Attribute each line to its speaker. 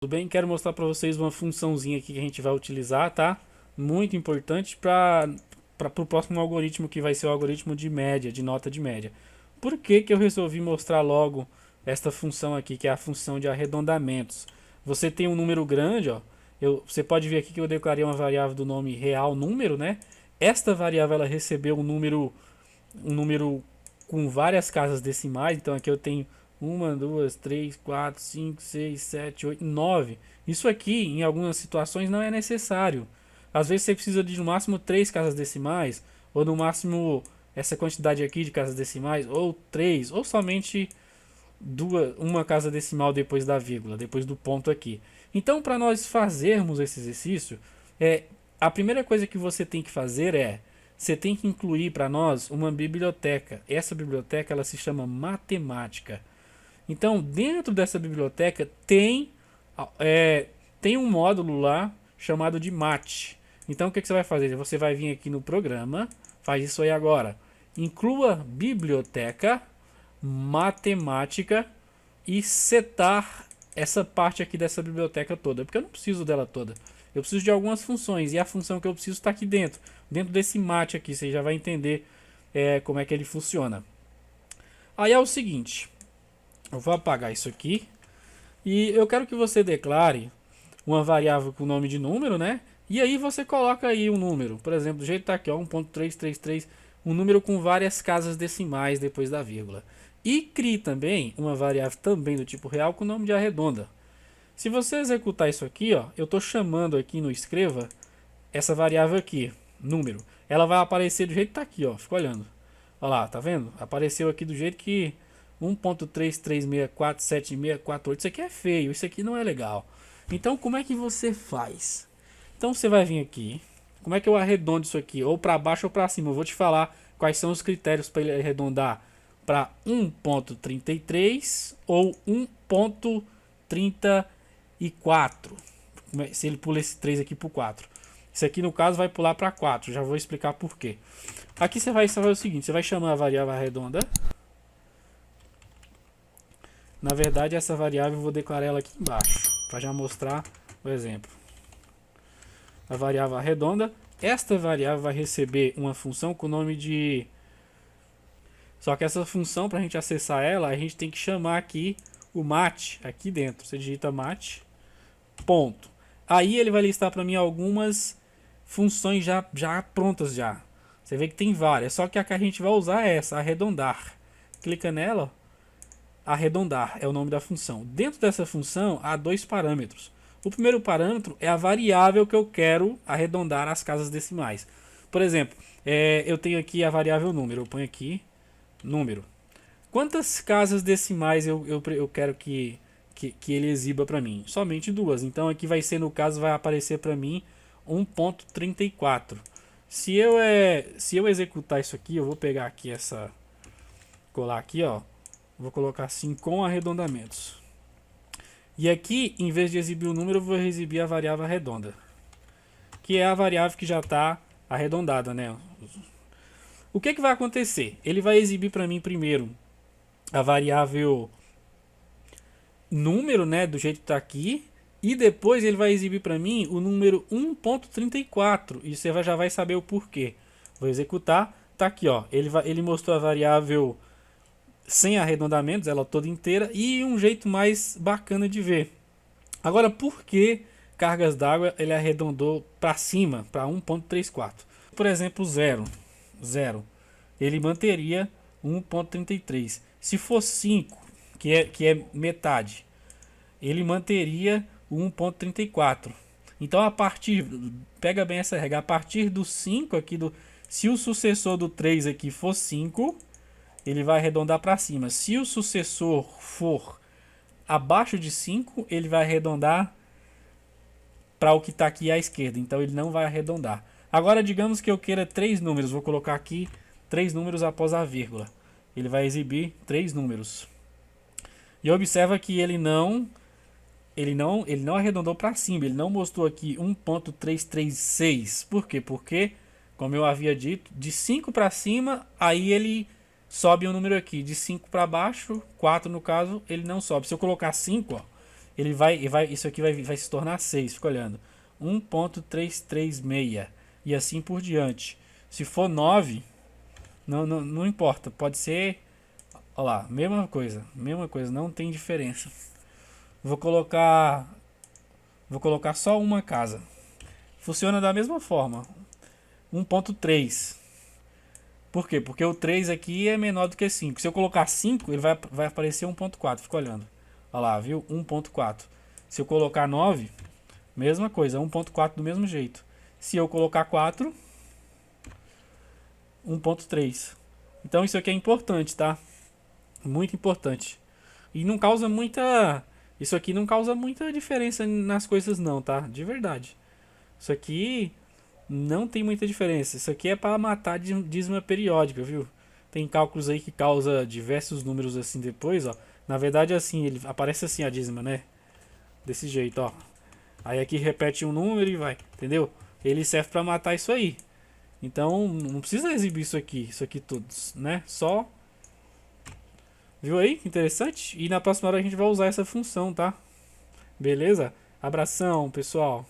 Speaker 1: Tudo bem? Quero mostrar para vocês uma funçãozinha aqui que a gente vai utilizar, tá? Muito importante para o próximo algoritmo, que vai ser o algoritmo de média, de nota de média. Por que que eu resolvi mostrar logo esta função aqui, que é a função de arredondamentos? Você tem um número grande, ó. Você pode ver aqui que eu declarei uma variável do nome real número, né? Esta variável ela recebeu um número com várias casas decimais. Então aqui eu tenho uma, duas, três, quatro, cinco, seis, sete, oito, nove. Isso aqui, em algumas situações, não é necessário. Às vezes você precisa de no máximo três casas decimais, ou no máximo essa quantidade aqui de casas decimais, ou três, ou somente uma casa decimal depois da vírgula, depois do ponto aqui. Então, para nós fazermos esse exercício, a primeira coisa que você tem que fazer você tem que incluir para nós uma biblioteca. Essa biblioteca ela se chama matemática. Então, dentro dessa biblioteca tem um módulo lá chamado de mate. Então, o que você vai fazer? Você vai vir aqui no programa, faz isso aí agora. Inclua biblioteca, matemática e setar essa parte aqui dessa biblioteca toda, porque eu não preciso dela toda. Eu preciso de algumas funções e a função que eu preciso está aqui dentro desse mate aqui. Você já vai entender como é que ele funciona. Aí é o seguinte, eu vou apagar isso aqui e eu quero que você declare uma variável com o nome de número, né? E aí você coloca aí um número, por exemplo, do jeito que tá aqui, ó, 1.333, um número com várias casas decimais depois da vírgula. E crie também uma variável também do tipo real com o nome de arredonda. Se você executar isso aqui, ó, eu estou chamando aqui no escreva essa variável aqui, número. Ela vai aparecer do jeito que tá aqui, ó, fica olhando. Olha lá, tá vendo? Apareceu aqui do jeito que 1.3364764, isso aqui é feio, isso aqui não é legal. Então, como é que você faz? Então, você vai vir aqui. Como é que eu arredondo isso aqui? Ou para baixo ou para cima. Eu vou te falar quais são os critérios para ele arredondar para 1.33 ou 1.34. Se ele pula esse 3 aqui para o 4. Isso aqui, no caso, vai pular para 4. Já vou explicar por quê. Aqui você vai fazer o seguinte. Você vai chamar a variável arredonda. Na verdade, essa variável eu vou declarar ela aqui embaixo, para já mostrar o exemplo. A variável arredonda. Esta variável vai receber uma função com o nome de... Só que essa função, para a gente acessar ela, a gente tem que chamar aqui o mate, aqui dentro. Você digita mate, ponto. Aí ele vai listar para mim algumas funções já prontas já. Você vê que tem várias, só que a que a gente vai usar é essa, arredondar. Clica nela, arredondar é o nome da função. Dentro dessa função há dois parâmetros. O primeiro parâmetro é a variável que eu quero arredondar as casas decimais. Por exemplo, eu tenho aqui a variável número. Eu ponho aqui número. Quantas casas decimais eu quero que ele exiba para mim? Somente duas. Então aqui vai ser, no caso, vai aparecer para mim 1.34. Se eu executar isso aqui, eu vou pegar aqui colar aqui, ó. Vou colocar assim com arredondamentos. E aqui, em vez de exibir o número, eu vou exibir a variável arredonda, que é a variável que já está arredondada, né? O que vai acontecer? Ele vai exibir para mim primeiro a variável número, né, do jeito que está aqui, e depois ele vai exibir para mim o número 1.34, e você já vai saber o porquê. Vou executar, tá aqui, ó. Ele mostrou a variável sem arredondamentos, ela toda inteira, e um jeito mais bacana de ver. Agora, por que cargas d'água ele arredondou para cima, para 1.34? Por exemplo, 0, ele manteria 1.33. Se for 5, que é metade, ele manteria o 1.34. Então, pega bem essa regra, a partir do 5 aqui, se o sucessor do 3 aqui for 5, ele vai arredondar para cima. Se o sucessor for abaixo de 5, ele vai arredondar para o que está aqui à esquerda. Então ele não vai arredondar. Agora digamos que eu queira 3 números. Vou colocar aqui 3 números após a vírgula. Ele vai exibir 3 números. E observa que ele não arredondou para cima. Ele não mostrou aqui 1.336. Por quê? Porque, como eu havia dito, de 5 para cima, aí ele sobe um número aqui. De 5 para baixo, 4 no caso, ele não sobe. Se eu colocar 5, ó, isso aqui vai se tornar 6, fica olhando. 1.336 e assim por diante. Se for 9, não importa, pode ser, olha lá, mesma coisa, não tem diferença. Vou colocar só uma casa. Funciona da mesma forma. 1.3. Por quê? Porque o 3 aqui é menor do que 5. Se eu colocar 5, ele vai aparecer 1.4. Fica olhando. Olha lá, viu? 1.4. Se eu colocar 9, mesma coisa, 1.4 do mesmo jeito. Se eu colocar 4, 1.3. Então isso aqui é importante, tá? Muito importante. E não causa muita... Isso aqui não causa muita diferença nas coisas não, tá? De verdade. Isso aqui não tem muita diferença. Isso aqui é para matar dízima periódica, viu? Tem cálculos aí que causa diversos números assim depois, ó. Na verdade, assim, ele aparece assim a dízima, né? Desse jeito, ó. Aí aqui repete um número e vai, entendeu? Ele serve para matar isso aí. Então, não precisa exibir isso aqui tudo, né? Só... Viu aí? Que interessante? E na próxima hora a gente vai usar essa função, tá? Beleza? Abração, pessoal.